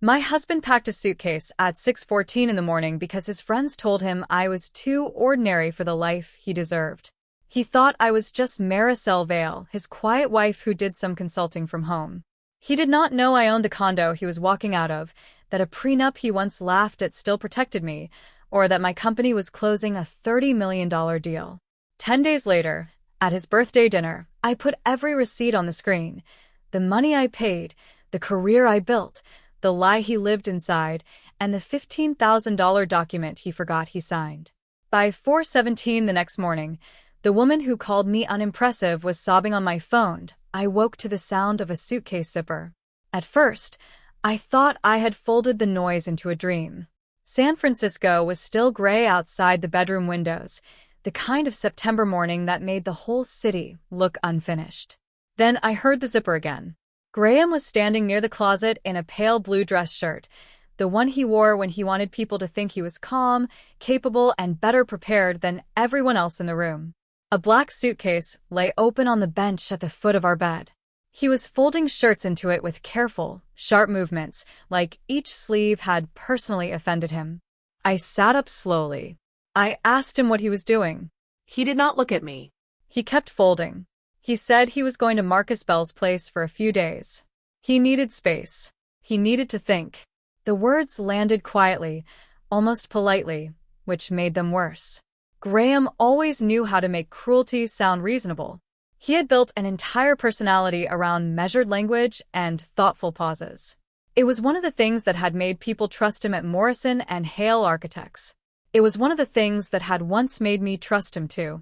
My husband packed a suitcase at 6:14 in the morning because his friends told him I was too ordinary for the life he deserved. He thought I was just Mariselle Vale, his quiet wife who did some consulting from home. He did not know I owned the condo he was walking out of, that a prenup he once laughed at still protected me, or that my company was closing a $30 million deal. 10 days later, at his birthday dinner, I put every receipt on the screen. The money I paid, the career I built, the lie he lived inside, and the $15,000 document he forgot he signed. By 4:17 the next morning, the woman who called me unimpressive was sobbing on my phone. I woke to the sound of a suitcase zipper. At first, I thought I had folded the noise into a dream. San Francisco was still gray outside the bedroom windows, the kind of September morning that made the whole city look unfinished. Then I heard the zipper again. Graham was standing near the closet in a pale blue dress shirt, the one he wore when he wanted people to think he was calm, capable, and better prepared than everyone else in the room. A black suitcase lay open on the bench at the foot of our bed. He was folding shirts into it with careful, sharp movements, like each sleeve had personally offended him. I sat up slowly. I asked him what he was doing. He did not look at me. He kept folding. He said he was going to Marcus Bell's place for a few days. He needed space. He needed to think. The words landed quietly, almost politely, which made them worse. Graham always knew how to make cruelty sound reasonable. He had built an entire personality around measured language and thoughtful pauses. It was one of the things that had made people trust him at Morrison and Hale Architects. It was one of the things that had once made me trust him too.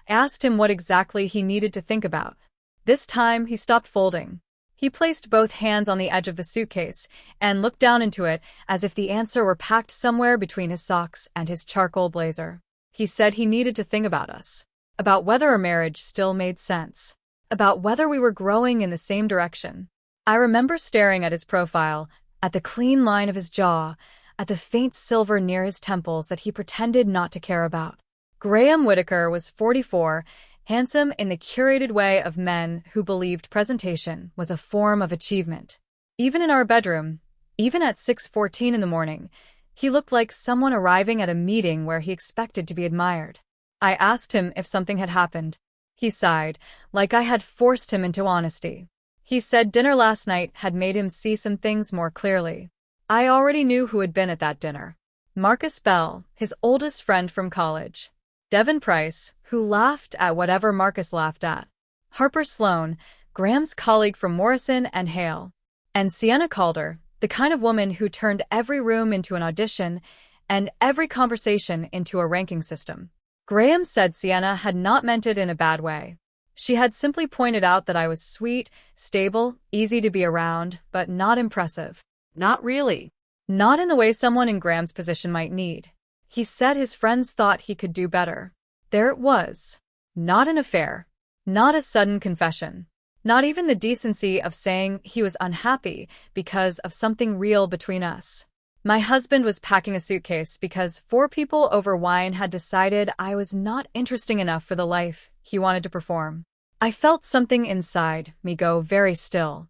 I asked him what exactly he needed to think about. This time, he stopped folding. He placed both hands on the edge of the suitcase and looked down into it as if the answer were packed somewhere between his socks and his charcoal blazer. He said he needed to think about us, about whether our marriage still made sense, about whether we were growing in the same direction. I remember staring at his profile, at the clean line of his jaw, at the faint silver near his temples that he pretended not to care about. Graham Whitaker was 44, handsome in the curated way of men who believed presentation was a form of achievement. Even in our bedroom, even at 6:14 in the morning, he looked like someone arriving at a meeting where he expected to be admired. I asked him if something had happened. He sighed, like I had forced him into honesty. He said dinner last night had made him see some things more clearly. I already knew who had been at that dinner. Marcus Bell, his oldest friend from college. Devin Price, who laughed at whatever Marcus laughed at. Harper Sloan, Graham's colleague from Morrison and Hale. And Sienna Calder, the kind of woman who turned every room into an audition and every conversation into a ranking system. Graham said Sienna had not meant it in a bad way. She had simply pointed out that I was sweet, stable, easy to be around, but not impressive. Not really. Not in the way someone in Graham's position might need. He said his friends thought he could do better. There it was. Not an affair. Not a sudden confession. Not even the decency of saying he was unhappy because of something real between us. My husband was packing a suitcase because 4 people over wine had decided I was not interesting enough for the life he wanted to perform. I felt something inside me go very still.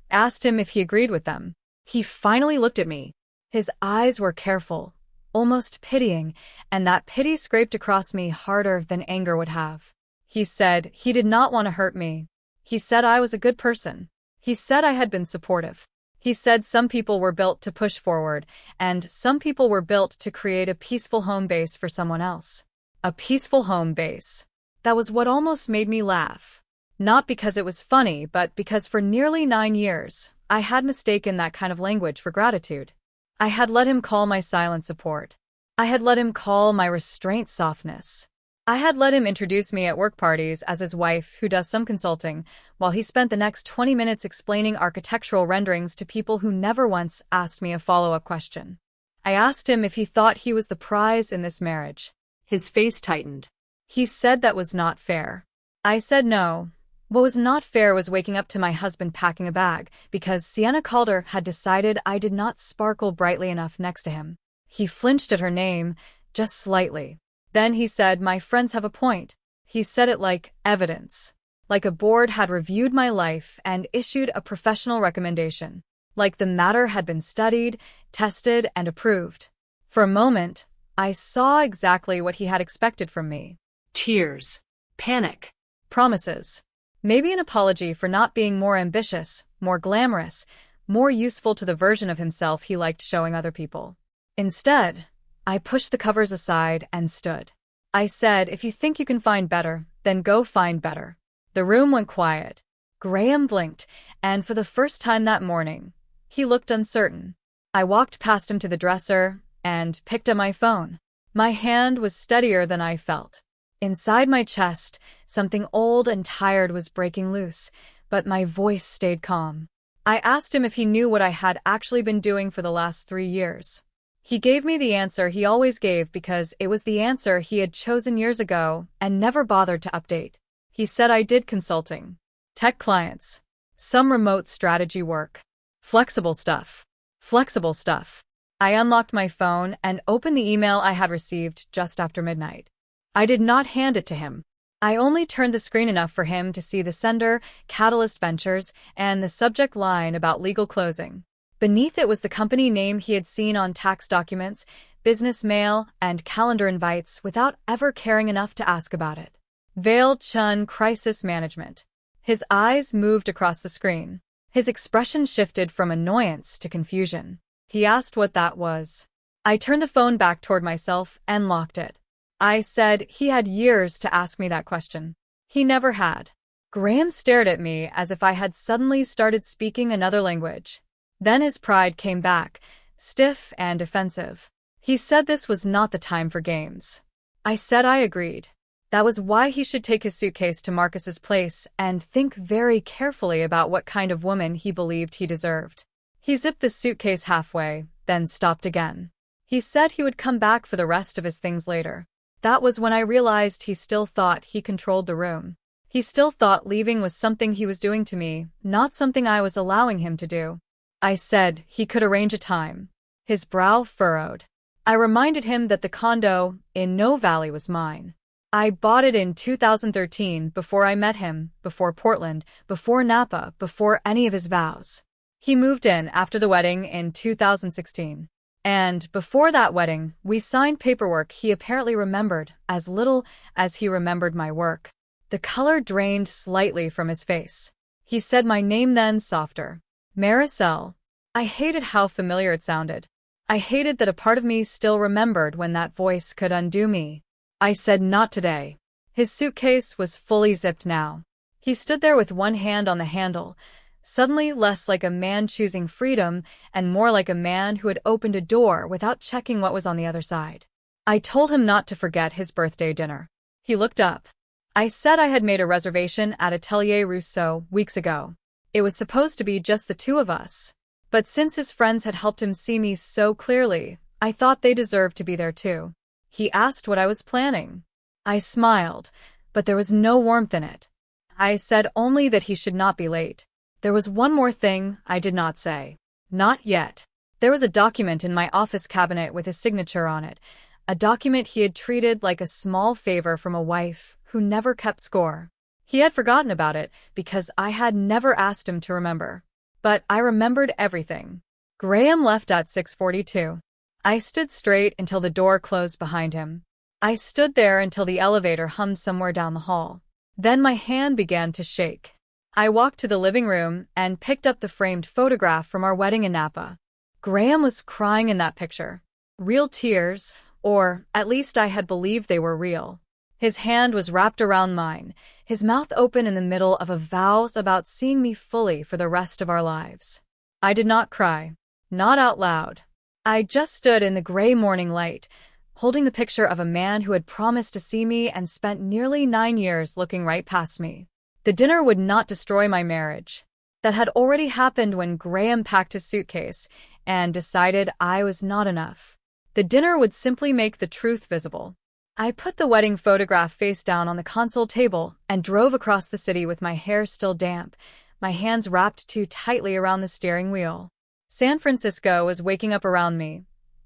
Asked him if he agreed with them. He finally looked at me. His eyes were careful, almost pitying, and that pity scraped across me harder than anger would have. He said he did not want to hurt me. He said I was a good person. He said I had been supportive. He said some people were built to push forward, and some people were built to create a peaceful home base for someone else. A peaceful home base. That was what almost made me laugh. Not because it was funny, but because for nearly 9 years, I had mistaken that kind of language for gratitude. I had let him call my silent support. I had let him call my restraint softness. I had let him introduce me at work parties as his wife who does some consulting, while he spent the next 20 minutes explaining architectural renderings to people who never once asked me a follow-up question. I asked him if he thought he was the prize in this marriage. His face tightened. He said that was not fair. I said no. What was not fair was waking up to my husband packing a bag, because Sienna Calder had decided I did not sparkle brightly enough next to him. He flinched at her name, just slightly. Then he said, "My friends have a point." He said it like evidence. Like a board had reviewed my life and issued a professional recommendation. like the matter had been studied, tested, and approved. For a moment, I saw exactly what he had expected from me. Tears. Panic. Promises. Maybe an apology for not being more ambitious, more glamorous, more useful to the version of himself he liked showing other people. Instead, I pushed the covers aside and stood. I said, if you think you can find better, then go find better. The room went quiet. Graham blinked, and for the first time that morning, he looked uncertain. I walked past him to the dresser and picked up my phone. My hand was steadier than I felt. Inside my chest, something old and tired was breaking loose, but my voice stayed calm. I asked him if he knew what I had actually been doing for the last 3 years. He gave me the answer he always gave because it was the answer he had chosen years ago and never bothered to update. He said I did consulting. Tech clients. Some remote strategy work. Flexible stuff. Flexible stuff. I unlocked my phone and opened the email I had received just after midnight. I did not hand it to him. I only turned the screen enough for him to see the sender, Catalyst Ventures, and the subject line about legal closing. Beneath it was the company name he had seen on tax documents, business mail, and calendar invites without ever caring enough to ask about it. Vale Chun Crisis Management. His eyes moved across the screen. His expression shifted from annoyance to confusion. He asked what that was. I turned the phone back toward myself and locked it. I said he had years to ask me that question. He never had. Graham stared at me as if I had suddenly started speaking another language. Then his pride came back, stiff and defensive. He said this was not the time for games. I said I agreed. That was why he should take his suitcase to Marcus's place and think very carefully about what kind of woman he believed he deserved. He zipped the suitcase halfway, then stopped again. He said he would come back for the rest of his things later. That was when I realized he still thought he controlled the room. He still thought leaving was something he was doing to me, not something I was allowing him to do. I said he could arrange a time. His brow furrowed. I reminded him that the condo in No Valley was mine. I bought it in 2013 before I met him, before Portland, before Napa, before any of his vows. He moved in after the wedding in 2016. And before that wedding, we signed paperwork he apparently remembered as little as he remembered my work. The color drained slightly from his face. He said my name then softer. Mariselle. I hated how familiar it sounded. I hated that a part of me still remembered when that voice could undo me. I said not today. His suitcase was fully zipped now. He stood there with one hand on the handle, suddenly less like a man choosing freedom and more like a man who had opened a door without checking what was on the other side. I told him not to forget his birthday dinner. He looked up. I said I had made a reservation at Atelier Rousseau weeks ago. It was supposed to be just the two of us. But since his friends had helped him see me so clearly, I thought they deserved to be there too. He asked what I was planning. I smiled, but there was no warmth in it. I said only that he should not be late. There was one more thing I did not say. Not yet. There was a document in my office cabinet with his signature on it, a document he had treated like a small favor from a wife who never kept score. He had forgotten about it because I had never asked him to remember. But I remembered everything. Graham left at 6:42. I stood straight until the door closed behind him. I stood there until the elevator hummed somewhere down the hall. Then my hand began to shake. I walked to the living room and picked up the framed photograph from our wedding in Napa. Graham was crying in that picture. Real tears, or at least I had believed they were real. His hand was wrapped around mine, his mouth open in the middle of a vow about seeing me fully for the rest of our lives. I did not cry. Not out loud. I just stood in the gray morning light, holding the picture of a man who had promised to see me and spent nearly 9 years looking right past me. The dinner would not destroy my marriage. That had already happened when Graham packed his suitcase and decided I was not enough. The dinner would simply make the truth visible. I put the wedding photograph face down on the console table and drove across the city with my hair still damp, my hands wrapped too tightly around the steering wheel. San Francisco was waking up around me.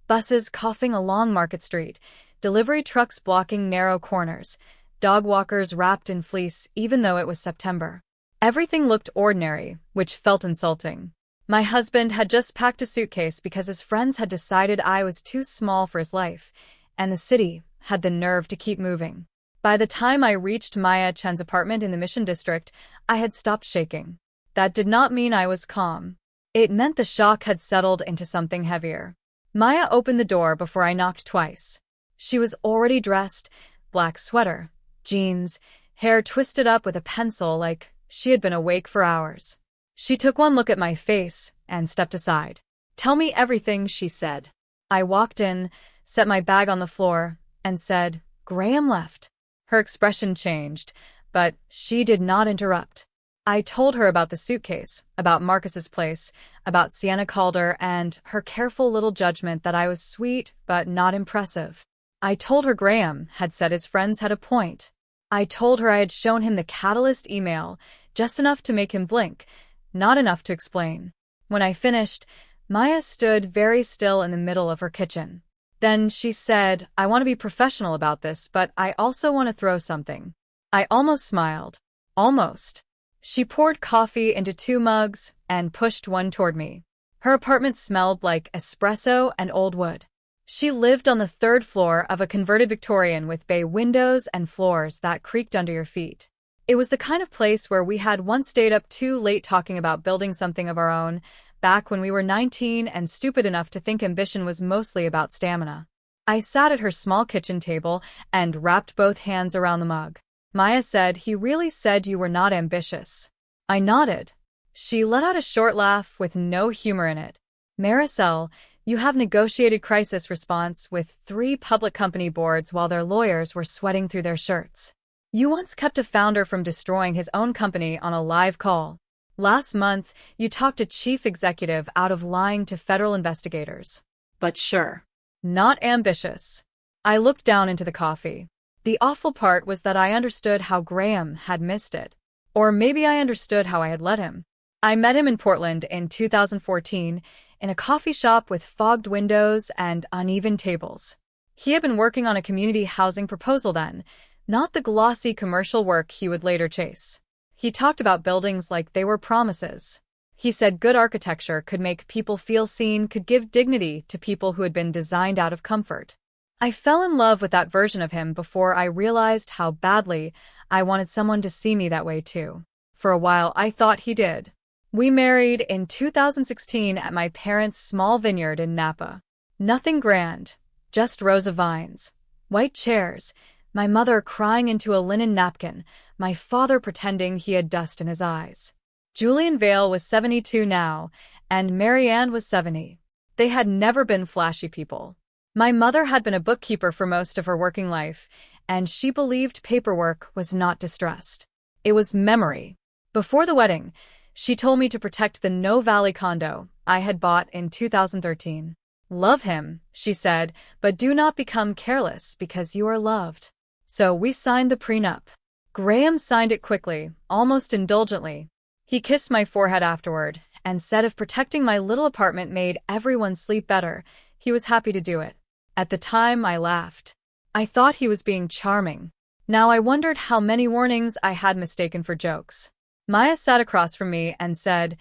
Buses coughing along Market Street, delivery trucks blocking narrow corners, dog walkers wrapped in fleece even though it was September. Everything looked ordinary, which felt insulting. My husband had just packed a suitcase because his friends had decided I was too small for his life, and the city had the nerve to keep moving. By the time I reached Maya Chen's apartment in the Mission District, I had stopped shaking. That did not mean I was calm. It meant the shock had settled into something heavier. Maya opened the door before I knocked twice. She was already dressed, black sweater, jeans, hair twisted up with a pencil like she had been awake for hours. She took one look at my face and stepped aside. "Tell me everything," she said. I walked in, set my bag on the floor, and said, "Graham left." Her expression changed, but she did not interrupt. I told her about the suitcase, about Marcus's place, about Sienna Calder, and her careful little judgment that I was sweet but not impressive. I told her Graham had said his friends had a point. I told her I had shown him the Catalyst email, just enough to make him blink, not enough to explain. When I finished, Maya stood very still in the middle of her kitchen. Then she said, "I want to be professional about this, but I also want to throw something." I almost smiled. Almost. She poured coffee into 2 mugs and pushed one toward me. Her apartment smelled like espresso and old wood. She lived on the 3rd floor of a converted Victorian with bay windows and floors that creaked under your feet. It was the kind of place where we had once stayed up too late talking about building something of our own, back when we were 19 and stupid enough to think ambition was mostly about stamina. I sat at her small kitchen table and wrapped both hands around the mug. Maya said, "He really said you were not ambitious." I nodded. She let out a short laugh with no humor in it. "Mariselle, you have negotiated crisis response with 3 public company boards while their lawyers were sweating through their shirts. You once kept a founder from destroying his own company on a live call. Last month, you talked a chief executive out of lying to federal investigators." But sure. Not ambitious. I looked down into the coffee. The awful part was that I understood how Graham had missed it. Or maybe I understood how I had let him. I met him in Portland in 2014 in a coffee shop with fogged windows and uneven tables. He had been working on a community housing proposal then, not the glossy commercial work he would later chase. He talked about buildings like they were promises. He said good architecture could make people feel seen, could give dignity to people who had been designed out of comfort. I fell in love with that version of him before I realized how badly I wanted someone to see me that way too. For a while, I thought he did. We married in 2016 at my parents' small vineyard in Napa. Nothing grand, just rows of vines, white chairs, my mother crying into a linen napkin, my father pretending he had dust in his eyes. Julian Vale was 72 now, and Marianne was 70. They had never been flashy people. My mother had been a bookkeeper for most of her working life, and she believed paperwork was not distressed. It was memory. Before the wedding, she told me to protect the No Valley condo I had bought in 2013. "Love him," she said, "but do not become careless because you are loved." So we signed the prenup. Graham signed it quickly, almost indulgently. He kissed my forehead afterward and said if protecting my little apartment made everyone sleep better, he was happy to do it. At the time, I laughed. I thought he was being charming. Now I wondered how many warnings I had mistaken for jokes. Maya sat across from me and said,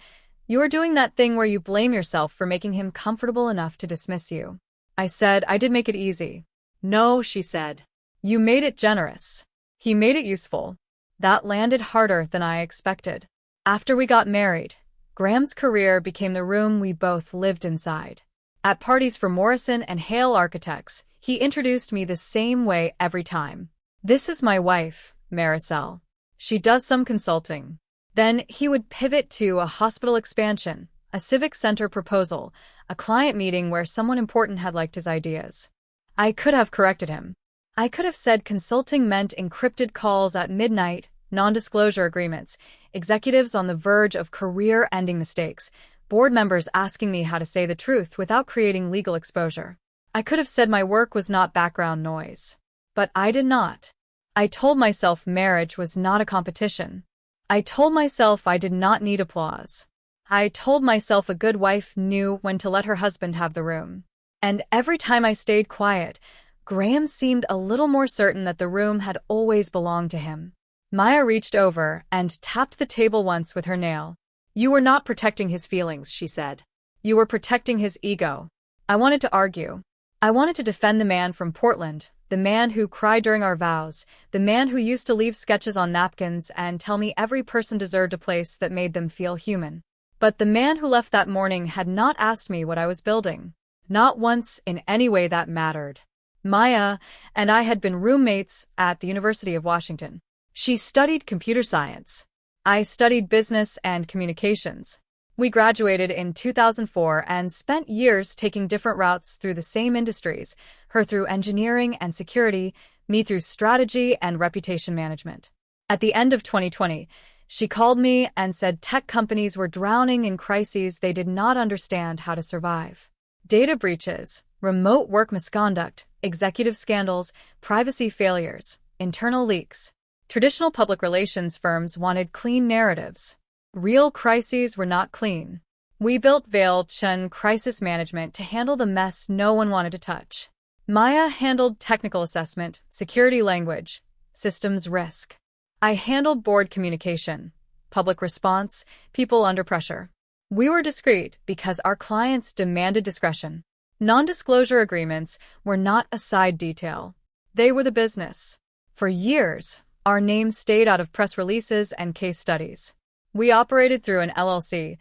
"You are doing that thing where you blame yourself for making him comfortable enough to dismiss you." I said, "I did make it easy." "No," she said. "You made it generous. He made it useful." That landed harder than I expected. After we got married, Graham's career became the room we both lived inside. At parties for Morrison and Hale Architects, he introduced me the same way every time. "This is my wife, Mariselle. She does some consulting." Then he would pivot to a hospital expansion, a civic center proposal, a client meeting where someone important had liked his ideas. I could have corrected him. I could have said consulting meant encrypted calls at midnight, non-disclosure agreements, executives on the verge of career-ending mistakes, board members asking me how to say the truth without creating legal exposure. I could have said my work was not background noise. But I did not. I told myself marriage was not a competition. I told myself I did not need applause. I told myself a good wife knew when to let her husband have the room. And every time I stayed quiet, Graham seemed a little more certain that the room had always belonged to him. Maya reached over and tapped the table once with her nail. You were not protecting his feelings, she said. You were protecting his ego. I wanted to argue. I wanted to defend the man from Portland, the man who cried during our vows, the man who used to leave sketches on napkins and tell me every person deserved a place that made them feel human. But the man who left that morning had not asked me what I was building. Not once in any way that mattered. Maya and I had been roommates at the University of Washington. She studied computer science. I studied business and communications. We graduated in 2004 and spent years taking different routes through the same industries, her through engineering and security, me through strategy and reputation management. At the end of 2020, she called me and said tech companies were drowning in crises they did not understand how to survive. Data breaches, remote work misconduct, executive scandals, privacy failures, internal leaks. Traditional public relations firms wanted clean narratives. Real crises were not clean. We built Vale Crisis Management to handle the mess no one wanted to touch. Maya handled technical assessment, security language, systems risk. I handled board communication, public response, people under pressure. We were discreet because our clients demanded discretion. Non-disclosure agreements were not a side detail. They were the business. For years, our names stayed out of press releases and case studies. We operated through an LLC,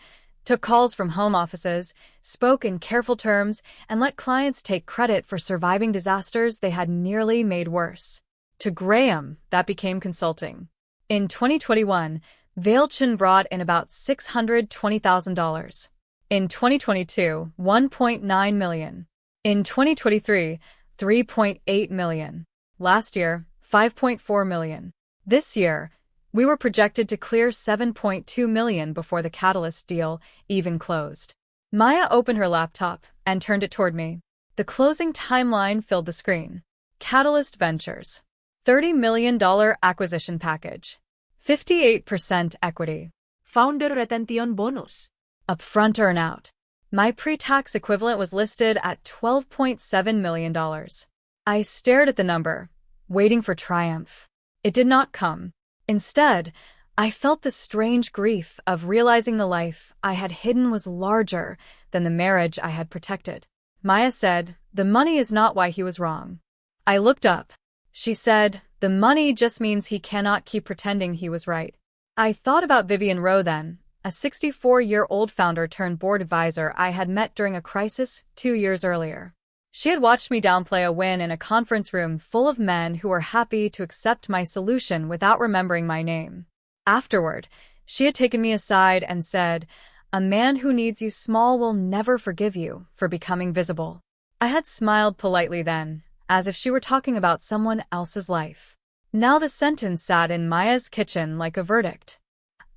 took calls from home offices, spoke in careful terms, and let clients take credit for surviving disasters they had nearly made worse. To Graham, that became consulting. In 2021, Valechin brought in about $620,000. In 2022, $1.9 million. In 2023, $3.8 million. Last year, $5.4 million. This year, we were projected to clear $7.2 million before the Catalyst deal even closed. Maya opened her laptop and turned it toward me. The closing timeline filled the screen. Catalyst Ventures. $30 million acquisition package. 58% equity. Founder retention bonus. Upfront earnout. My pre-tax equivalent was listed at $12.7 million. I stared at the number, waiting for triumph. It did not come. Instead, I felt the strange grief of realizing the life I had hidden was larger than the marriage I had protected. Maya said, "The money is not why he was wrong." I looked up. She said, "The money just means he cannot keep pretending he was right." I thought about Vivian Rowe then, a 64-year-old founder turned board advisor I had met during a crisis 2 years earlier. She had watched me downplay a win in a conference room full of men who were happy to accept my solution without remembering my name. Afterward, she had taken me aside and said, "A man who needs you small will never forgive you for becoming visible." I had smiled politely then, as if she were talking about someone else's life. Now the sentence sat in Maya's kitchen like a verdict.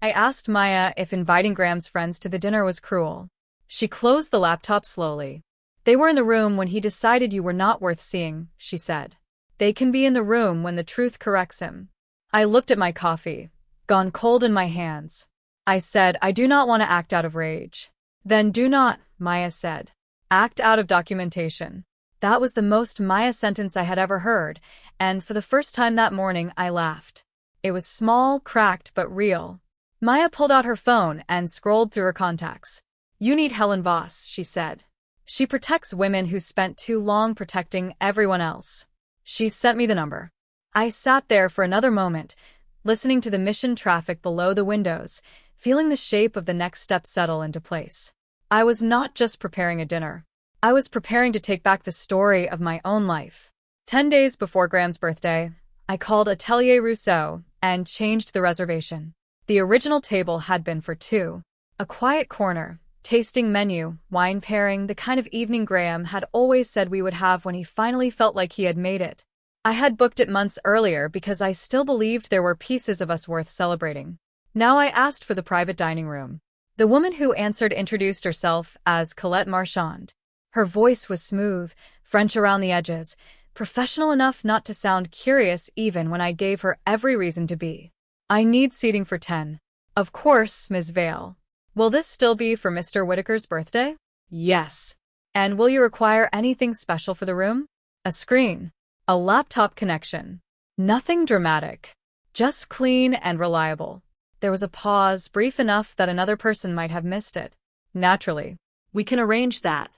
I asked Maya if inviting Graham's friends to the dinner was cruel. She closed the laptop slowly. "They were in the room when he decided you were not worth seeing," she said. "They can be in the room when the truth corrects him." I looked at my coffee, gone cold in my hands. I said, "I do not want to act out of rage." "Then do not," Maya said. "Act out of documentation." That was the most Maya sentence I had ever heard, and for the first time that morning I laughed. It was small, cracked, but real. Maya pulled out her phone and scrolled through her contacts. "You need Helen Voss," she said. "She protects women who spent too long protecting everyone else." She sent me the number. I sat there for another moment, listening to the mission traffic below the windows, feeling the shape of the next step settle into place. I was not just preparing a dinner. I was preparing to take back the story of my own life. 10 days before Graham's birthday, I called Atelier Rousseau and changed the reservation. The original table had been for two. A quiet corner, tasting menu, wine pairing, the kind of evening Graham had always said we would have when he finally felt like he had made it. I had booked it months earlier because I still believed there were pieces of us worth celebrating. Now I asked for the private dining room. The woman who answered introduced herself as Colette Marchand. Her voice was smooth, French around the edges, professional enough not to sound curious even when I gave her every reason to be. "I need seating for 10. "Of course, Ms. Vale. Will this still be for Mr. Whitaker's birthday?" "Yes." "And will you require anything special for the room?" "A screen. A laptop connection. Nothing dramatic. Just clean and reliable." There was a pause, brief enough that another person might have missed it. Naturally. We can arrange that.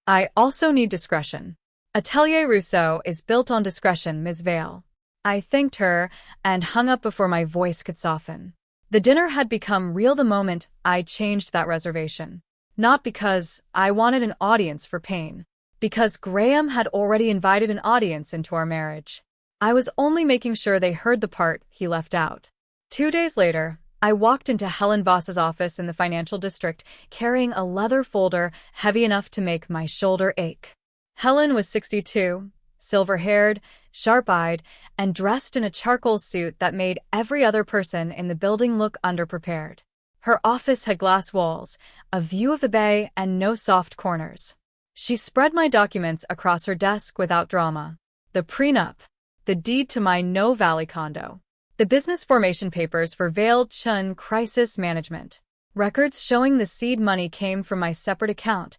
I also need discretion. Atelier Rousseau is built on discretion, Ms. Vale. I thanked her and hung up before my voice could soften. The dinner had become real the moment I changed that reservation. Not because I wanted an audience for pain. Because Graham had already invited an audience into our marriage. I was only making sure they heard the part he left out. 2 days later, I walked into Helen Voss's office in the financial district, carrying a leather folder heavy enough to make my shoulder ache. Helen was 62, silver-haired, sharp-eyed, and dressed in a charcoal suit that made every other person in the building look underprepared. Her office had glass walls, a view of the bay, and no soft corners. She spread my documents across her desk without drama. The prenup, the deed to my No Valley condo, the business formation papers for Vale Chun Crisis Management, records showing the seed money came from my separate account,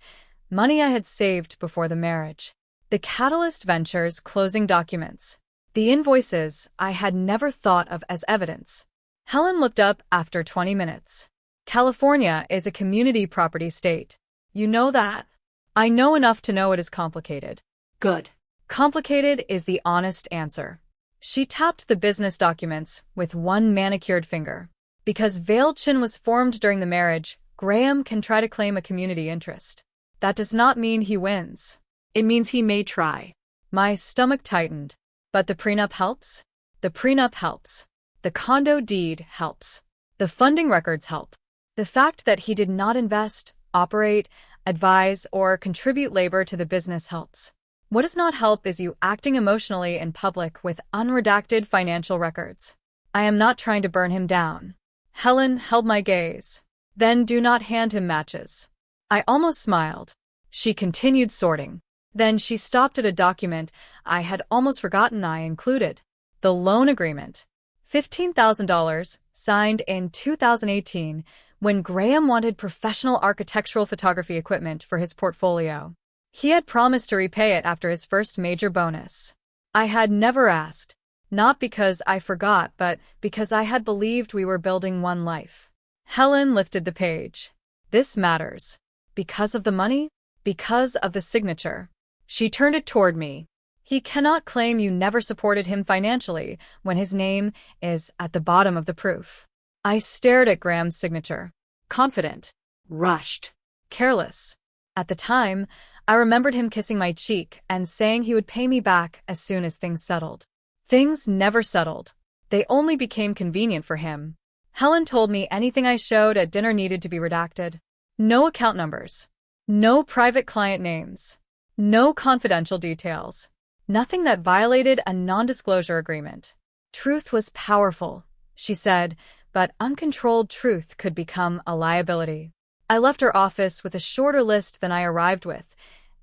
money I had saved before the marriage, the Catalyst Ventures closing documents, the invoices I had never thought of as evidence. Helen looked up after 20 minutes. California is a community property state. You know that? I know enough to know it is complicated. Good. Complicated is the honest answer. She tapped the business documents with one manicured finger. Because Vale Chin was formed during the marriage, Graham can try to claim a community interest. That does not mean he wins. It means he may try. My stomach tightened. But the prenup helps? The prenup helps. The condo deed helps. The funding records help. The fact that he did not invest, operate, advise, or contribute labor to the business helps. What does not help is you acting emotionally in public with unredacted financial records. I am not trying to burn him down. Helen held my gaze. Then do not hand him matches. I almost smiled. She continued sorting. Then she stopped at a document I had almost forgotten I included. The loan agreement. $15,000, signed in 2018, when Graham wanted professional architectural photography equipment for his portfolio. He had promised to repay it after his first major bonus. I had never asked, not because I forgot, but because I had believed we were building one life. Helen lifted the page. This matters. Because of the money? Because of the signature. She turned it toward me. He cannot claim you never supported him financially when his name is at the bottom of the proof. I stared at Graham's signature. Confident. Rushed. Careless. At the time, I remembered him kissing my cheek and saying he would pay me back as soon as things settled. Things never settled. They only became convenient for him. Helen told me anything I showed at dinner needed to be redacted. No account numbers. No private client names. No confidential details. Nothing that violated a non-disclosure agreement. Truth was powerful, she said, but uncontrolled truth could become a liability. I left her office with a shorter list than I arrived with,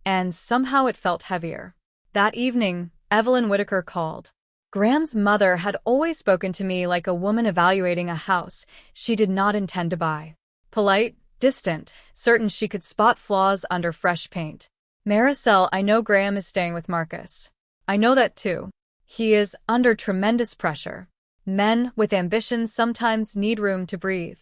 and somehow it felt heavier. That evening, Evelyn Whitaker called. Graham's mother had always spoken to me like a woman evaluating a house she did not intend to buy. Polite, distant, certain she could spot flaws under fresh paint. Mariselle, I know Graham is staying with Marcus. I know that too. He is under tremendous pressure. Men with ambitions sometimes need room to breathe.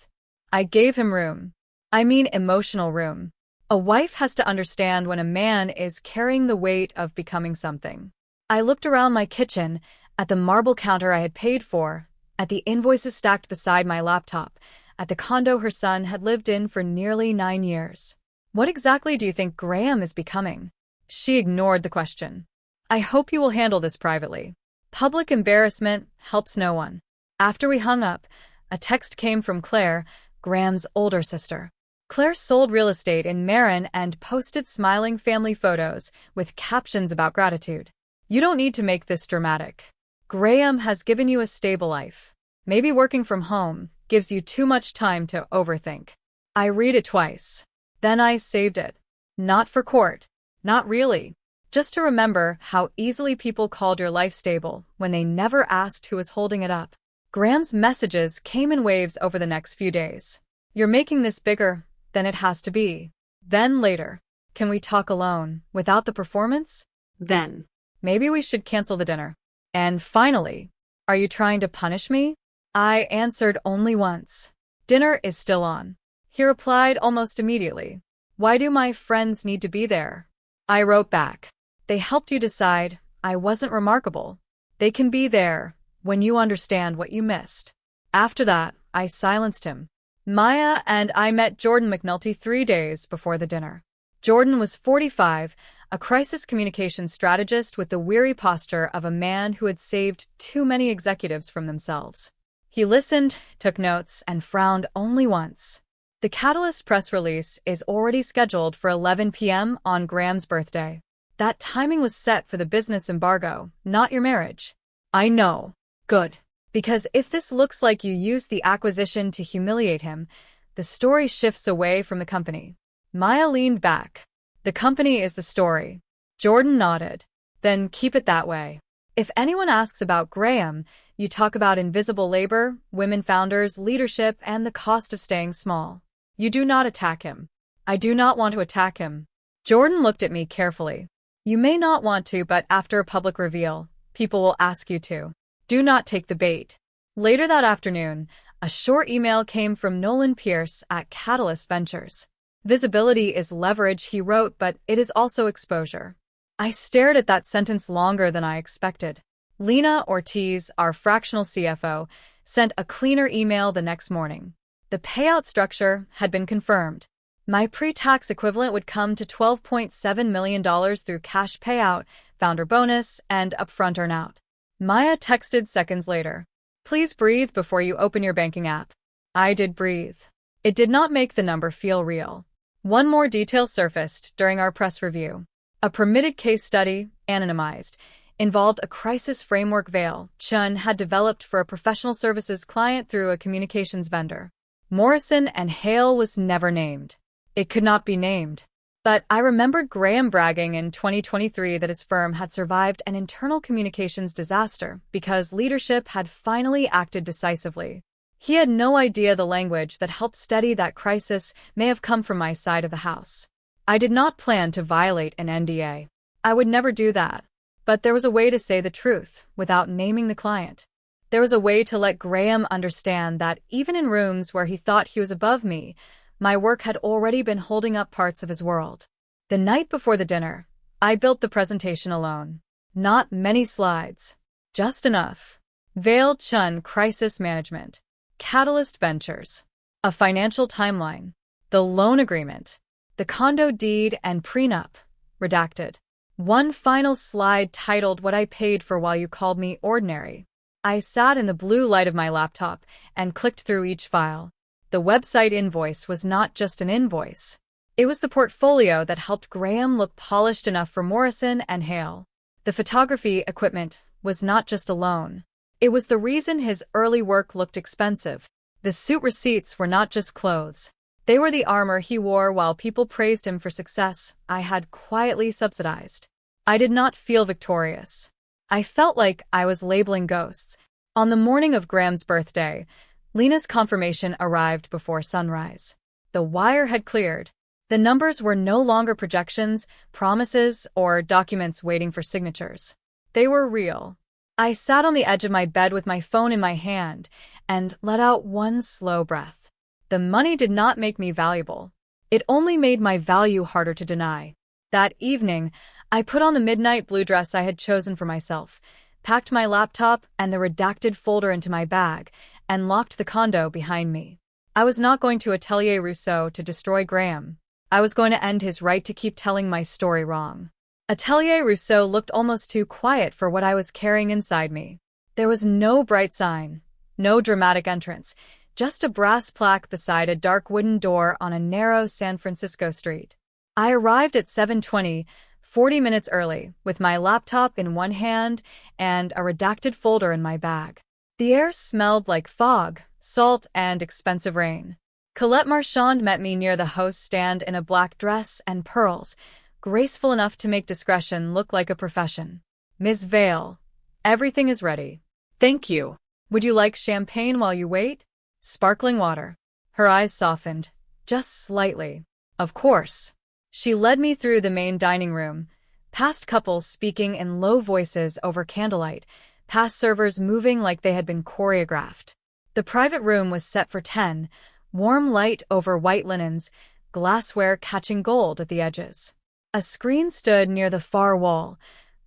I gave him room. I mean emotional room. A wife has to understand when a man is carrying the weight of becoming something. I looked around my kitchen, at the marble counter I had paid for, at the invoices stacked beside my laptop, at the condo her son had lived in for nearly 9 years. What exactly do you think Graham is becoming? She ignored the question. I hope you will handle this privately. Public embarrassment helps no one. After we hung up, a text came from Claire, Graham's older sister. Claire sold real estate in Marin and posted smiling family photos with captions about gratitude. You don't need to make this dramatic. Graham has given you a stable life. Maybe working from home gives you too much time to overthink. I read it twice. Then I saved it. Not for court. Not really. Just to remember how easily people called your life stable when they never asked who was holding it up. Graham's messages came in waves over the next few days. You're making this bigger than it has to be. Then later. Can we talk alone, without the performance? Then. Maybe we should cancel the dinner. And finally, are you trying to punish me? I answered only once. Dinner is still on. He replied almost immediately. Why do my friends need to be there? I wrote back. They helped you decide. I wasn't remarkable. They can be there when you understand what you missed. After that, I silenced him. Maya and I met Jordan McNulty 3 days before the dinner. Jordan was 45, a crisis communications strategist with the weary posture of a man who had saved too many executives from themselves. He listened, took notes, and frowned only once. The Catalyst press release is already scheduled for 11 p.m. on Graham's birthday. That timing was set for the business embargo, not your marriage. I know. Good. Because if this looks like you used the acquisition to humiliate him, the story shifts away from the company. Maya leaned back. The company is the story. Jordan nodded. Then keep it that way. If anyone asks about Graham, you talk about invisible labor, women founders, leadership, and the cost of staying small. You do not attack him. I do not want to attack him. Jordan looked at me carefully. You may not want to, but after a public reveal, people will ask you to. Do not take the bait. Later that afternoon, a short email came from Nolan Pierce at Catalyst Ventures. Visibility is leverage, he wrote, but it is also exposure. I stared at that sentence longer than I expected. Lena Ortiz, our fractional CFO, sent a cleaner email the next morning. The payout structure had been confirmed. My pre-tax equivalent would come to $12.7 million through cash payout, founder bonus, and upfront earnout. Maya texted seconds later. Please breathe before you open your banking app. I did breathe. It did not make the number feel real. One more detail surfaced during our press review. A permitted case study, anonymized, involved a crisis framework Vale Chun had developed for a professional services client through a communications vendor. Morrison and Hale was never named. It could not be named. But I remembered Graham bragging in 2023 that his firm had survived an internal communications disaster because leadership had finally acted decisively. He had no idea the language that helped steady that crisis may have come from my side of the house. I did not plan to violate an NDA. I would never do that. But there was a way to say the truth without naming the client. There was a way to let Graham understand that even in rooms where he thought he was above me, my work had already been holding up parts of his world. The night before the dinner, I built the presentation alone. Not many slides. Just enough. Vale Chun Crisis Management. Catalyst Ventures. A financial timeline. The loan agreement. The condo deed and prenup. Redacted. One final slide titled What I Paid for While You Called Me Ordinary. I sat in the blue light of my laptop and clicked through each file. The website invoice was not just an invoice. It was the portfolio that helped Graham look polished enough for Morrison and Hale. The photography equipment was not just a loan. It was the reason his early work looked expensive. The suit receipts were not just clothes. They were the armor he wore while people praised him for success I had quietly subsidized. I did not feel victorious. I felt like I was labeling ghosts. On the morning of Graham's birthday, Lena's confirmation arrived before sunrise. The wire had cleared. The numbers were no longer projections, promises, or documents waiting for signatures. They were real. I sat on the edge of my bed with my phone in my hand and let out one slow breath. The money did not make me valuable. It only made my value harder to deny. That evening, I put on the midnight blue dress I had chosen for myself, packed my laptop and the redacted folder into my bag, and locked the condo behind me. I was not going to Atelier Rousseau to destroy Graham. I was going to end his right to keep telling my story wrong. Atelier Rousseau looked almost too quiet for what I was carrying inside me. There was no bright sign, no dramatic entrance, just a brass plaque beside a dark wooden door on a narrow San Francisco street. I arrived at 7:20, 40 minutes early, with my laptop in one hand and a redacted folder in my bag. The air smelled like fog, salt, and expensive rain. Colette Marchand met me near the host stand in a black dress and pearls, graceful enough to make discretion look like a profession. Ms. Vale, everything is ready. Thank you. Would you like champagne while you wait? Sparkling water. Her eyes softened, just slightly. Of course. She led me through the main dining room, past couples speaking in low voices over candlelight, past servers moving like they had been choreographed. The private room was set for 10, warm light over white linens, glassware catching gold at the edges. A screen stood near the far wall,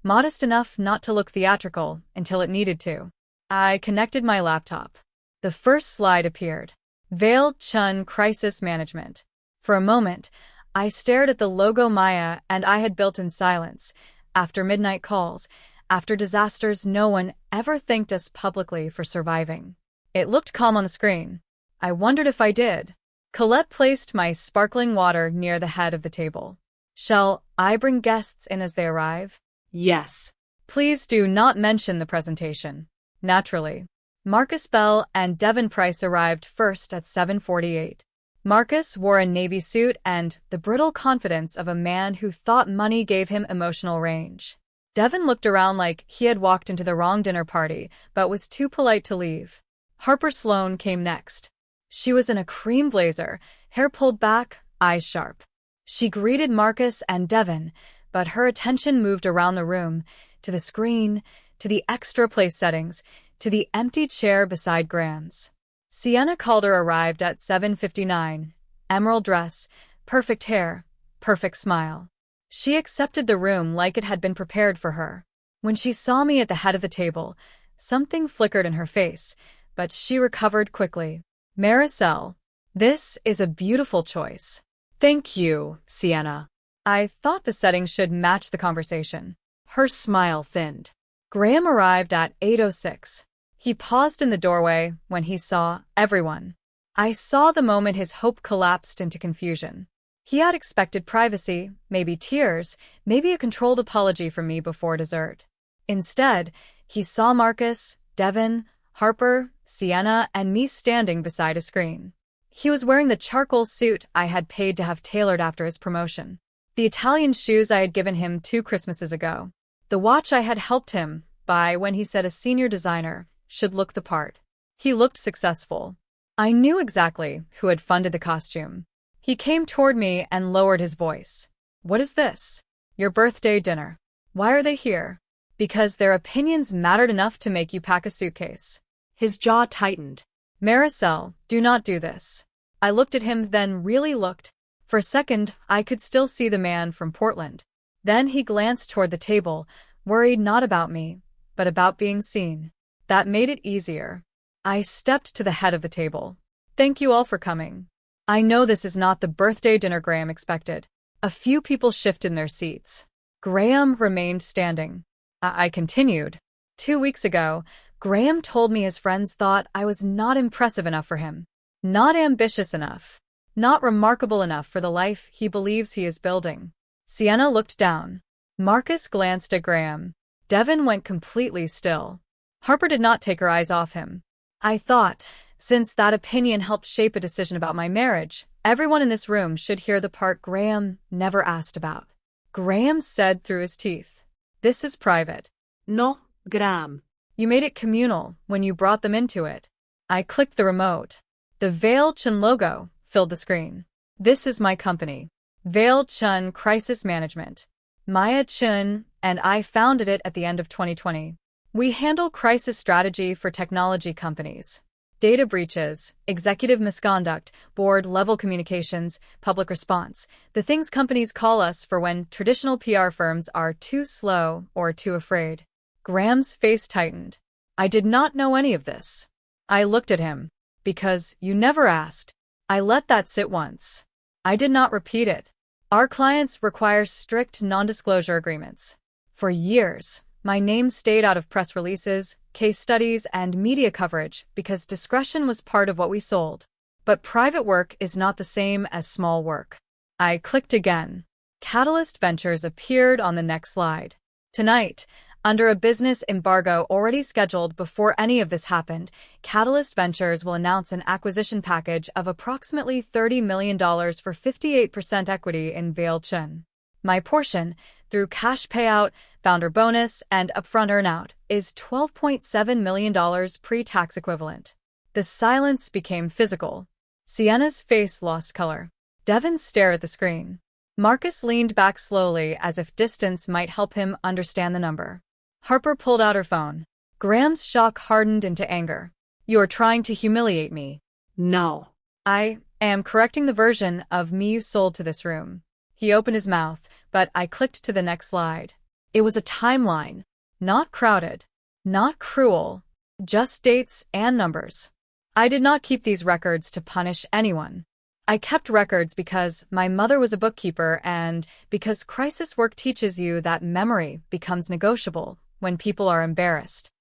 modest enough not to look theatrical until it needed to. I connected my laptop. The first slide appeared. Vale Chun Crisis Management. For a moment, I stared at the logo Maya and I had built in silence, after midnight calls, after disasters no one ever thanked us publicly for surviving. It looked calm on the screen. I wondered if I did. Colette placed my sparkling water near the head of the table. Shall I bring guests in as they arrive? Yes. Please do not mention the presentation. Naturally. Marcus Bell and Devon Price arrived first at 7:48. Marcus wore a navy suit and the brittle confidence of a man who thought money gave him emotional range. Devon looked around like he had walked into the wrong dinner party, but was too polite to leave. Harper Sloan came next. She was in a cream blazer, hair pulled back, eyes sharp. She greeted Marcus and Devon, but her attention moved around the room, to the screen, to the extra place settings, to the empty chair beside Graham's. Sienna Calder arrived at 7:59, emerald dress, perfect hair, perfect smile. She accepted the room like it had been prepared for her. When she saw me at the head of the table, something flickered in her face, but she recovered quickly. Mariselle, this is a beautiful choice. Thank you, Sienna. I thought the setting should match the conversation. Her smile thinned. Graham arrived at 8:06. He paused in the doorway when he saw everyone. I saw the moment his hope collapsed into confusion. He had expected privacy, maybe tears, maybe a controlled apology from me before dessert. Instead, he saw Marcus, Devon, Harper, Sienna, and me standing beside a screen. He was wearing the charcoal suit I had paid to have tailored after his promotion, the Italian shoes I had given him 2 Christmases ago, the watch I had helped him buy when he said a senior designer should look the part. He looked successful. I knew exactly who had funded the costume. He came toward me and lowered his voice. What is this? Your birthday dinner. Why are they here? Because their opinions mattered enough to make you pack a suitcase. His jaw tightened. Mariselle, do not do this. I looked at him, then really looked. For a second, I could still see the man from Portland. Then he glanced toward the table, worried not about me, but about being seen. That made it easier. I stepped to the head of the table. Thank you all for coming. I know this is not the birthday dinner Graham expected. A few people shifted in their seats. Graham remained standing. I continued. 2 weeks ago, Graham told me his friends thought I was not impressive enough for him. Not ambitious enough. Not remarkable enough for the life he believes he is building. Sienna looked down. Marcus glanced at Graham. Devon went completely still. Harper did not take her eyes off him. I thought, since that opinion helped shape a decision about my marriage, everyone in this room should hear the part Graham never asked about. Graham said through his teeth, "This is private." No, Graham. You made it communal when you brought them into it. I clicked the remote. The Vale Chun logo filled the screen. This is my company. Vale Chun Crisis Management. Maya Chun and I founded it at the end of 2020. We handle crisis strategy for technology companies. Data breaches, executive misconduct, board-level communications, public response. The things companies call us for when traditional PR firms are too slow or too afraid. Graham's face tightened. I did not know any of this. I looked at him. Because you never asked. I let that sit once. I did not repeat it. Our clients require strict non-disclosure agreements. For years, my name stayed out of press releases, case studies, and media coverage because discretion was part of what we sold. But private work is not the same as small work. I clicked again. Catalyst Ventures appeared on the next slide. Tonight, under a business embargo already scheduled before any of this happened, Catalyst Ventures will announce an acquisition package of approximately $30 million for 58% equity in Vale Chun. My portion, through cash payout, founder bonus, and upfront earnout, is $12.7 million pre-tax equivalent. The silence became physical. Sienna's face lost color. Devon stared at the screen. Marcus leaned back slowly as if distance might help him understand the number. Harper pulled out her phone. Graham's shock hardened into anger. You are trying to humiliate me. No. I am correcting the version of me you sold to this room. He opened his mouth, but I clicked to the next slide. It was a timeline. Not crowded. Not cruel. Just dates and numbers. I did not keep these records to punish anyone. I kept records because my mother was a bookkeeper and because crisis work teaches you that memory becomes negotiable when people are embarrassed.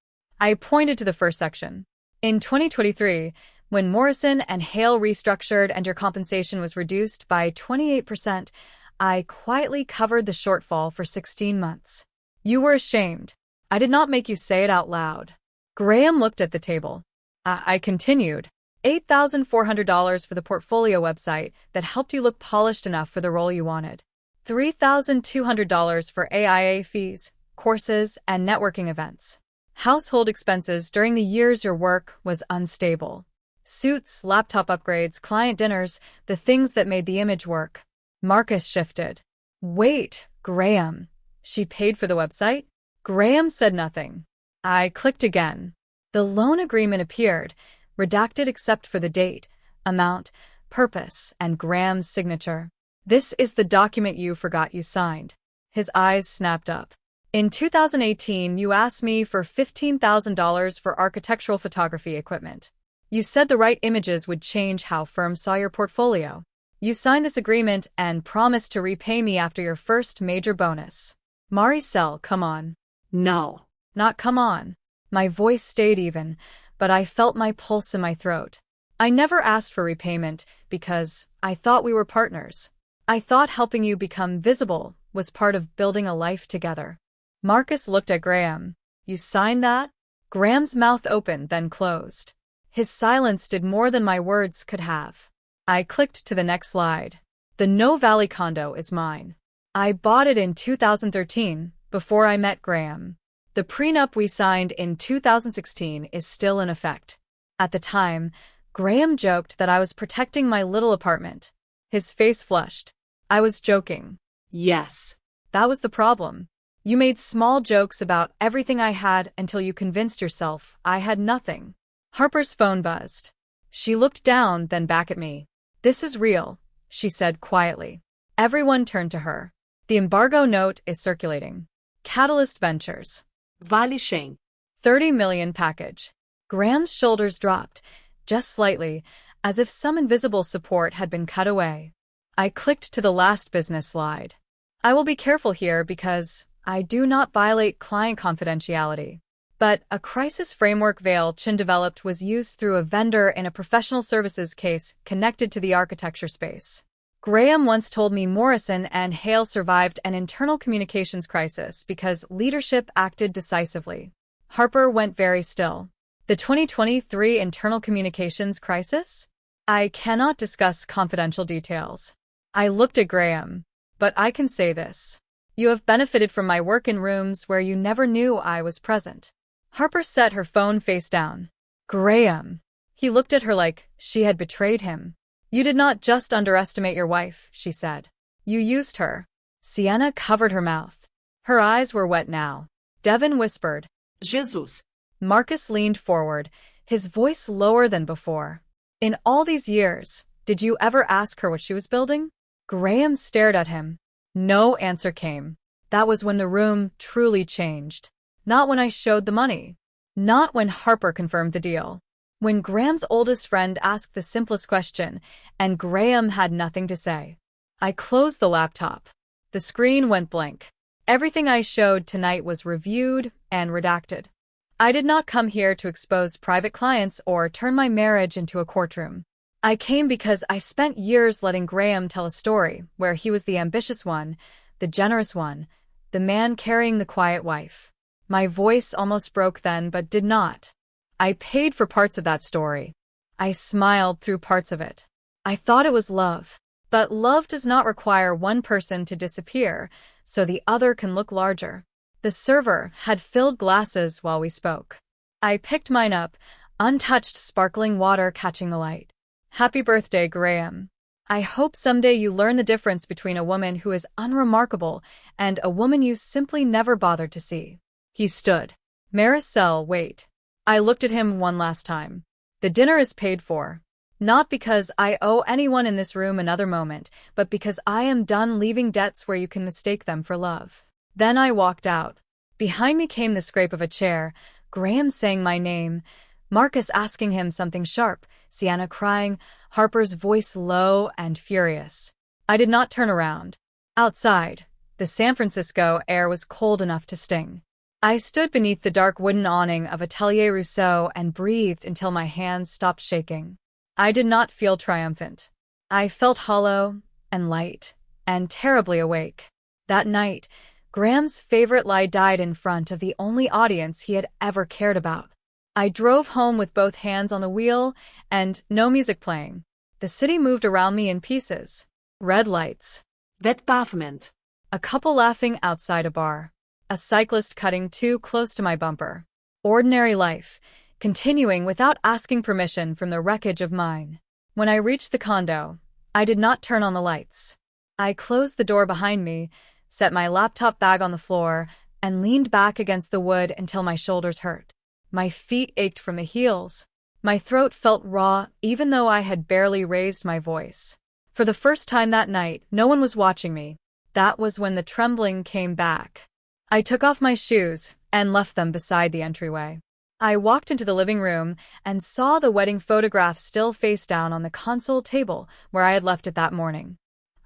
I pointed to the first section. In 2023, when Morrison and Hale restructured and your compensation was reduced by 28%, I quietly covered the shortfall for 16 months. You were ashamed. I did not make you say it out loud. Graham looked at the table. I continued. $8,400 for the portfolio website that helped you look polished enough for the role you wanted. $3,200 for AIA fees, courses, and networking events. Household expenses during the years your work was unstable. Suits, laptop upgrades, client dinners, the things that made the image work. Marcus shifted. Wait, Graham. She paid for the website? Graham said nothing. I clicked again. The loan agreement appeared, redacted except for the date, amount, purpose, and Graham's signature. This is the document you forgot you signed. His eyes snapped up. In 2018, you asked me for $15,000 for architectural photography equipment. You said the right images would change how firms saw your portfolio. You signed this agreement and promised to repay me after your first major bonus. Mariselle, come on. No. Not come on. My voice stayed even, but I felt my pulse in my throat. I never asked for repayment because I thought we were partners. I thought helping you become visible was part of building a life together. Marcus looked at Graham. You signed that? Graham's mouth opened, then closed. His silence did more than my words could have. I clicked to the next slide. The No Valley condo is mine. I bought it in 2013, before I met Graham. The prenup we signed in 2016 is still in effect. At the time, Graham joked that I was protecting my little apartment. His face flushed. I was joking. Yes. That was the problem. You made small jokes about everything I had until you convinced yourself I had nothing. Harper's phone buzzed. She looked down, then back at me. This is real, she said quietly. Everyone turned to her. The embargo note is circulating. Catalyst Ventures. Vale Shane. 30 million package. Graham's shoulders dropped, just slightly, as if some invisible support had been cut away. I clicked to the last business slide. I will be careful here because I do not violate client confidentiality. But a crisis framework Vale Chin developed was used through a vendor in a professional services case connected to the architecture space. Graham once told me Morrison and Hale survived an internal communications crisis because leadership acted decisively. Harper went very still. The 2023 internal communications crisis? I cannot discuss confidential details. I looked at Graham. But I can say this. You have benefited from my work in rooms where you never knew I was present. Harper set her phone face down. Graham. He looked at her like she had betrayed him. You did not just underestimate your wife, she said. You used her. Sienna covered her mouth. Her eyes were wet now. Devin whispered. Jesus. Marcus leaned forward, his voice lower than before. In all these years, did you ever ask her what she was building? Graham stared at him. No answer came. That was when the room truly changed. Not when I showed the money. Not when Harper confirmed the deal. When Graham's oldest friend asked the simplest question, and Graham had nothing to say. I closed the laptop. The screen went blank. Everything I showed tonight was reviewed and redacted. I did not come here to expose private clients or turn my marriage into a courtroom. I came because I spent years letting Graham tell a story where he was the ambitious one, the generous one, the man carrying the quiet wife. My voice almost broke then, but did not. I paid for parts of that story. I smiled through parts of it. I thought it was love. But love does not require one person to disappear, so the other can look larger. The server had filled glasses while we spoke. I picked mine up, untouched sparkling water catching the light. Happy birthday, Graham. I hope someday you learn the difference between a woman who is unremarkable and a woman you simply never bothered to see. He stood. Mariselle, wait. I looked at him one last time. The dinner is paid for. Not because I owe anyone in this room another moment, but because I am done leaving debts where you can mistake them for love. Then I walked out. Behind me came the scrape of a chair, Graham saying my name, Marcus asking him something sharp, Sienna crying, Harper's voice low and furious. I did not turn around. Outside, the San Francisco air was cold enough to sting. I stood beneath the dark wooden awning of Atelier Rousseau and breathed until my hands stopped shaking. I did not feel triumphant. I felt hollow and light and terribly awake. That night, Graham's favorite lie died in front of the only audience he had ever cared about. I drove home with both hands on the wheel and no music playing. The city moved around me in pieces. Red lights. Wet pavement. A couple laughing outside a bar. A cyclist cutting too close to my bumper. Ordinary life, continuing without asking permission from the wreckage of mine. When I reached the condo, I did not turn on the lights. I closed the door behind me, set my laptop bag on the floor, and leaned back against the wood until my shoulders hurt. My feet ached from the heels. My throat felt raw, even though I had barely raised my voice. For the first time that night, no one was watching me. That was when the trembling came back. I took off my shoes and left them beside the entryway. I walked into the living room and saw the wedding photograph still face down on the console table where I had left it that morning.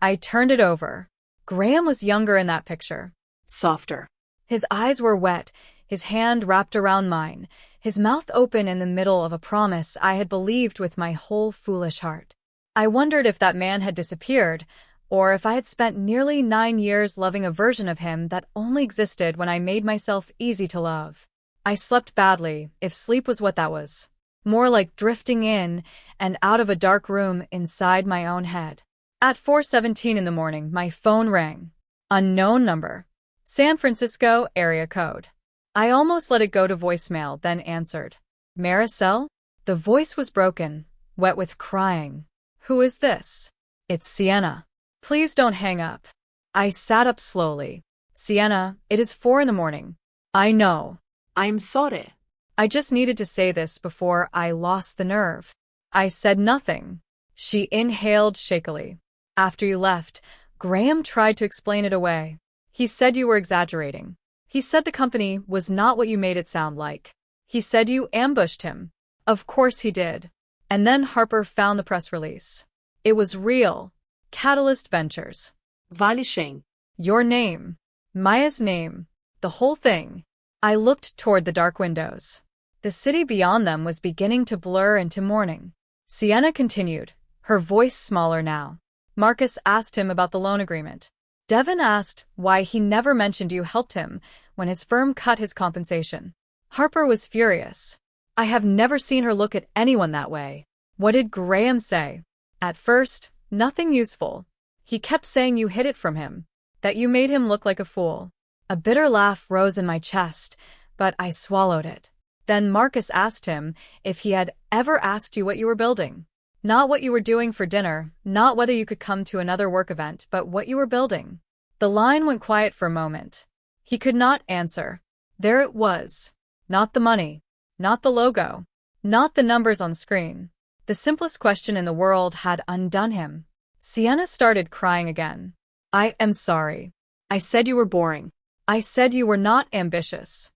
I turned it over. Graham was younger in that picture. Softer. His eyes were wet, his hand wrapped around mine, his mouth open in the middle of a promise I had believed with my whole foolish heart. I wondered if that man had disappeared, or if I had spent nearly 9 years loving a version of him that only existed when I made myself easy to love. I slept badly, if sleep was what that was. More like drifting in and out of a dark room inside my own head. At 4:17 in the morning, my phone rang. Unknown number. San Francisco area code. I almost let it go to voicemail, then answered. Mariselle? The voice was broken, wet with crying. Who is this? It's Sienna. Please don't hang up. I sat up slowly. Sienna, it is 4 in the morning. I know. I'm sorry. I just needed to say this before I lost the nerve. I said nothing. She inhaled shakily. After you left, Graham tried to explain it away. He said you were exaggerating. He said the company was not what you made it sound like. He said you ambushed him. Of course he did. And then Harper found the press release. It was real. Catalyst Ventures. Vale. Your name. Maya's name. The whole thing. I looked toward the dark windows. The city beyond them was beginning to blur into morning. Sienna continued, her voice smaller now. Marcus asked him about the loan agreement. Devin asked why he never mentioned you helped him when his firm cut his compensation. Harper was furious. I have never seen her look at anyone that way. What did Graham say? At first, nothing useful. He kept saying you hid it from him, that you made him look like a fool. A bitter laugh rose in my chest, but I swallowed it. Then Marcus asked him if he had ever asked you what you were building. Not what you were doing for dinner, not whether you could come to another work event, but what you were building. The line went quiet for a moment. He could not answer. There it was. Not the money. Not the logo. Not the numbers on screen. The simplest question in the world had undone him. Sienna started crying again. I am sorry. I said you were boring. I said you were not ambitious.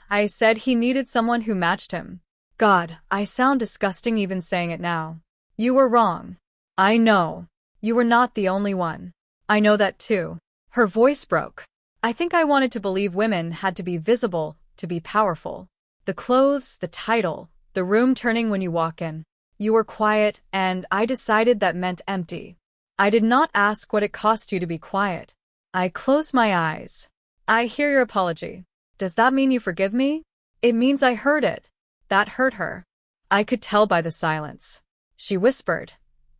I said he needed someone who matched him. God, I sound disgusting even saying it now. You were wrong. I know. You were not the only one. I know that too. Her voice broke. I think I wanted to believe women had to be visible, to be powerful. The clothes, the title, the room turning when you walk in. You were quiet, and I decided that meant empty. I did not ask what it cost you to be quiet. I closed my eyes. I hear your apology. Does that mean you forgive me? It means I heard it. That hurt her. I could tell by the silence. She whispered,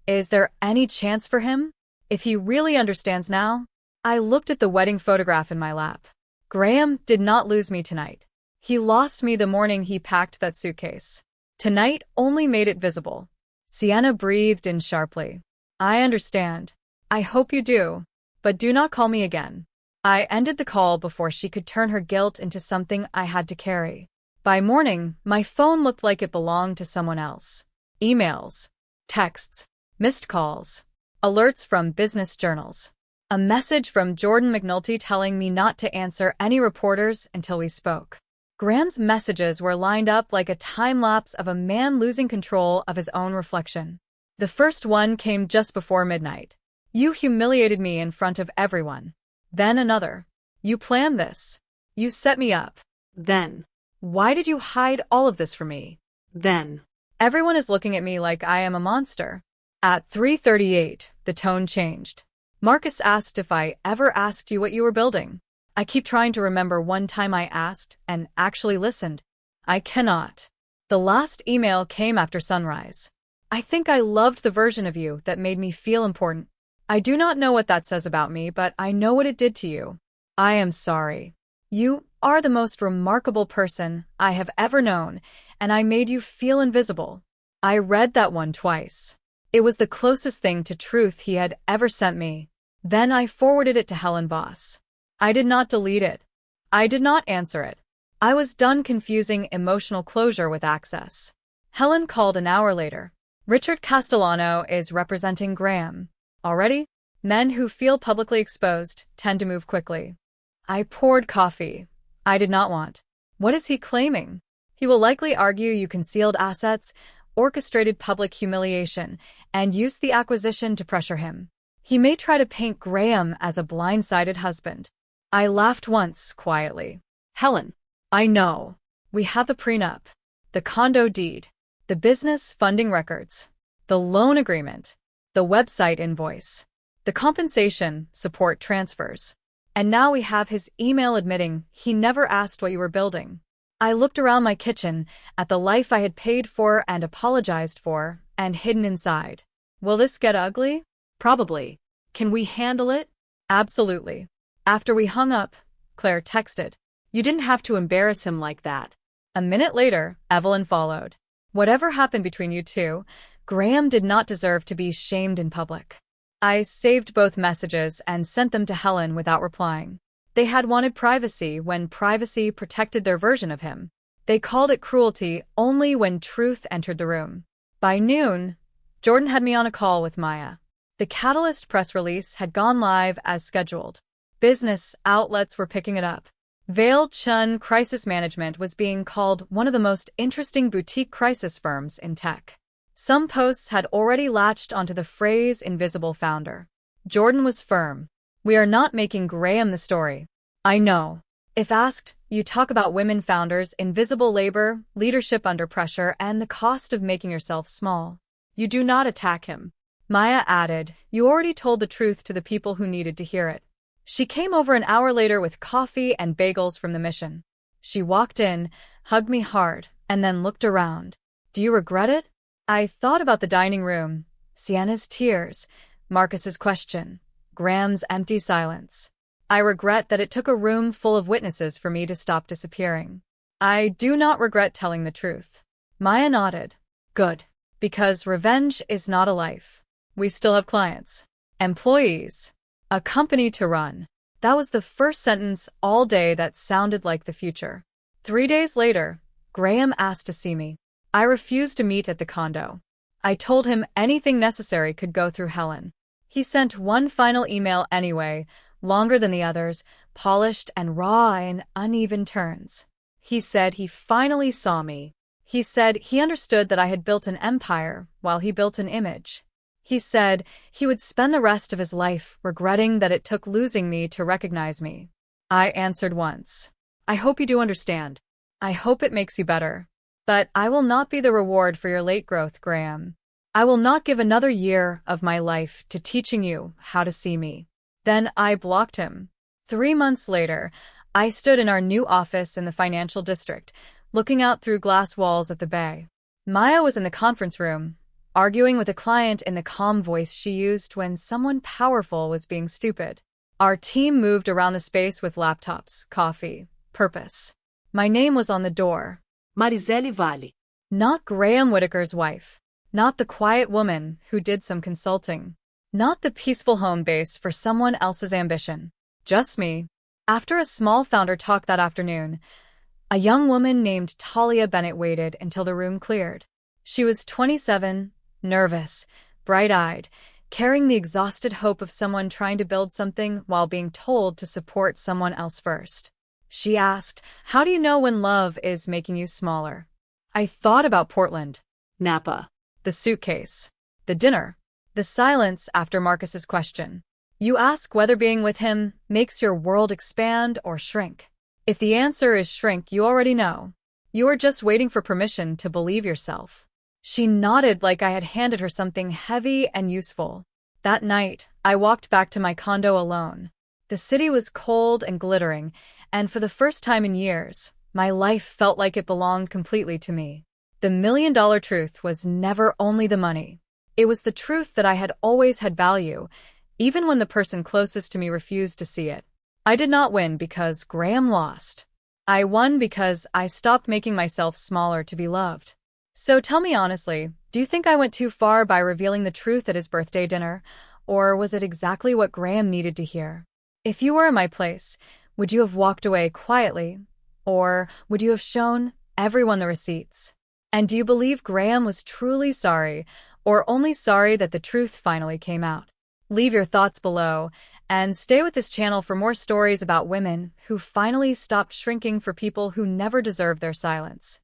Is there any chance for him? If he really understands now? I looked at the wedding photograph in my lap. Graham did not lose me tonight. He lost me the morning he packed that suitcase. Tonight only made it visible. Sienna breathed in sharply. I understand. I hope you do. But do not call me again. I ended the call before she could turn her guilt into something I had to carry. By morning, my phone looked like it belonged to someone else. Emails, texts, missed calls, alerts from business journals. A message from Jordan McNulty telling me not to answer any reporters until we spoke. Graham's messages were lined up like a time-lapse of a man losing control of his own reflection. The first one came just before midnight. You humiliated me in front of everyone. Then another. You planned this. You set me up. Then. Why did you hide all of this from me? Then. Everyone is looking at me like I am a monster. At 3:38, the tone changed. Marcus asked if I ever asked you what you were building. I keep trying to remember one time I asked and actually listened. I cannot. The last email came after sunrise. I think I loved the version of you that made me feel important. I do not know what that says about me, but I know what it did to you. I am sorry. You are the most remarkable person I have ever known, and I made you feel invisible. I read that one twice. It was the closest thing to truth he had ever sent me. Then I forwarded it to Helen Voss. I did not delete it. I did not answer it. I was done confusing emotional closure with access. Helen called an hour later. Richard Castellano is representing Graham. Already? Men who feel publicly exposed tend to move quickly. I poured coffee. I did not want. What is he claiming? He will likely argue you concealed assets, orchestrated public humiliation, and used the acquisition to pressure him. He may try to paint Graham as a blindsided husband. I laughed once, quietly. Helen. I know. We have the prenup, the condo deed, the business funding records, the loan agreement, the website invoice, the compensation support transfers. And now we have his email admitting he never asked what you were building. I looked around my kitchen at the life I had paid for and apologized for and hidden inside. Will this get ugly? Probably. Can we handle it? Absolutely. After we hung up, Claire texted. You didn't have to embarrass him like that. A minute later, Evelyn followed. Whatever happened between you two, Graham did not deserve to be shamed in public. I saved both messages and sent them to Helen without replying. They had wanted privacy when privacy protected their version of him. They called it cruelty only when truth entered the room. By noon, Jordan had me on a call with Maya. The Catalyst press release had gone live as scheduled. Business outlets were picking it up. Vale Chun Crisis Management was being called one of the most interesting boutique crisis firms in tech. Some posts had already latched onto the phrase invisible founder. Jordan was firm. We are not making Graham the story. I know. If asked, you talk about women founders, invisible labor, leadership under pressure, and the cost of making yourself small. You do not attack him. Maya added, you already told the truth to the people who needed to hear it. She came over an hour later with coffee and bagels from the mission. She walked in, hugged me hard, and then looked around. Do you regret it? I thought about the dining room, Sienna's tears, Marcus's question, Graham's empty silence. I regret that it took a room full of witnesses for me to stop disappearing. I do not regret telling the truth. Maya nodded. Good. Because revenge is not a life. We still have clients, employees, a company to run. That was the first sentence all day that sounded like the future. 3 days later, Graham asked to see me. I refused to meet at the condo. I told him anything necessary could go through Helen. He sent one final email anyway, longer than the others, polished and raw in uneven turns. He said he finally saw me. He said he understood that I had built an empire while he built an image. He said he would spend the rest of his life regretting that it took losing me to recognize me. I answered once. I hope you do understand. I hope it makes you better. But I will not be the reward for your late growth, Graham. I will not give another year of my life to teaching you how to see me. Then I blocked him. 3 months later, I stood in our new office in the financial district, looking out through glass walls at the bay. Maya was in the conference room, arguing with a client in the calm voice she used when someone powerful was being stupid. Our team moved around the space with laptops, coffee, purpose. My name was on the door. Mariselle Vale. Not Graham Whitaker's wife. Not the quiet woman who did some consulting. Not the peaceful home base for someone else's ambition. Just me. After a small founder talk that afternoon, a young woman named Talia Bennett waited until the room cleared. She was 27, nervous, bright-eyed, carrying the exhausted hope of someone trying to build something while being told to support someone else first. She asked, "How do you know when love is making you smaller?" I thought about Portland, Napa. the suitcase, the dinner, the silence after Marcus's question. You ask whether being with him makes your world expand or shrink. If the answer is shrink, you already know. You are just waiting for permission to believe yourself. She nodded like I had handed her something heavy and useful. That night, I walked back to my condo alone. The city was cold and glittering, and for the first time in years, my life felt like it belonged completely to me. The million-dollar truth was never only the money. It was the truth that I had always had value, even when the person closest to me refused to see it. I did not win because Graham lost. I won because I stopped making myself smaller to be loved. So tell me honestly, do you think I went too far by revealing the truth at his birthday dinner, or was it exactly what Graham needed to hear? If you were in my place, would you have walked away quietly, or would you have shown everyone the receipts? And do you believe Graham was truly sorry, or only sorry that the truth finally came out? Leave your thoughts below, and stay with this channel for more stories about women who finally stopped shrinking for people who never deserved their silence.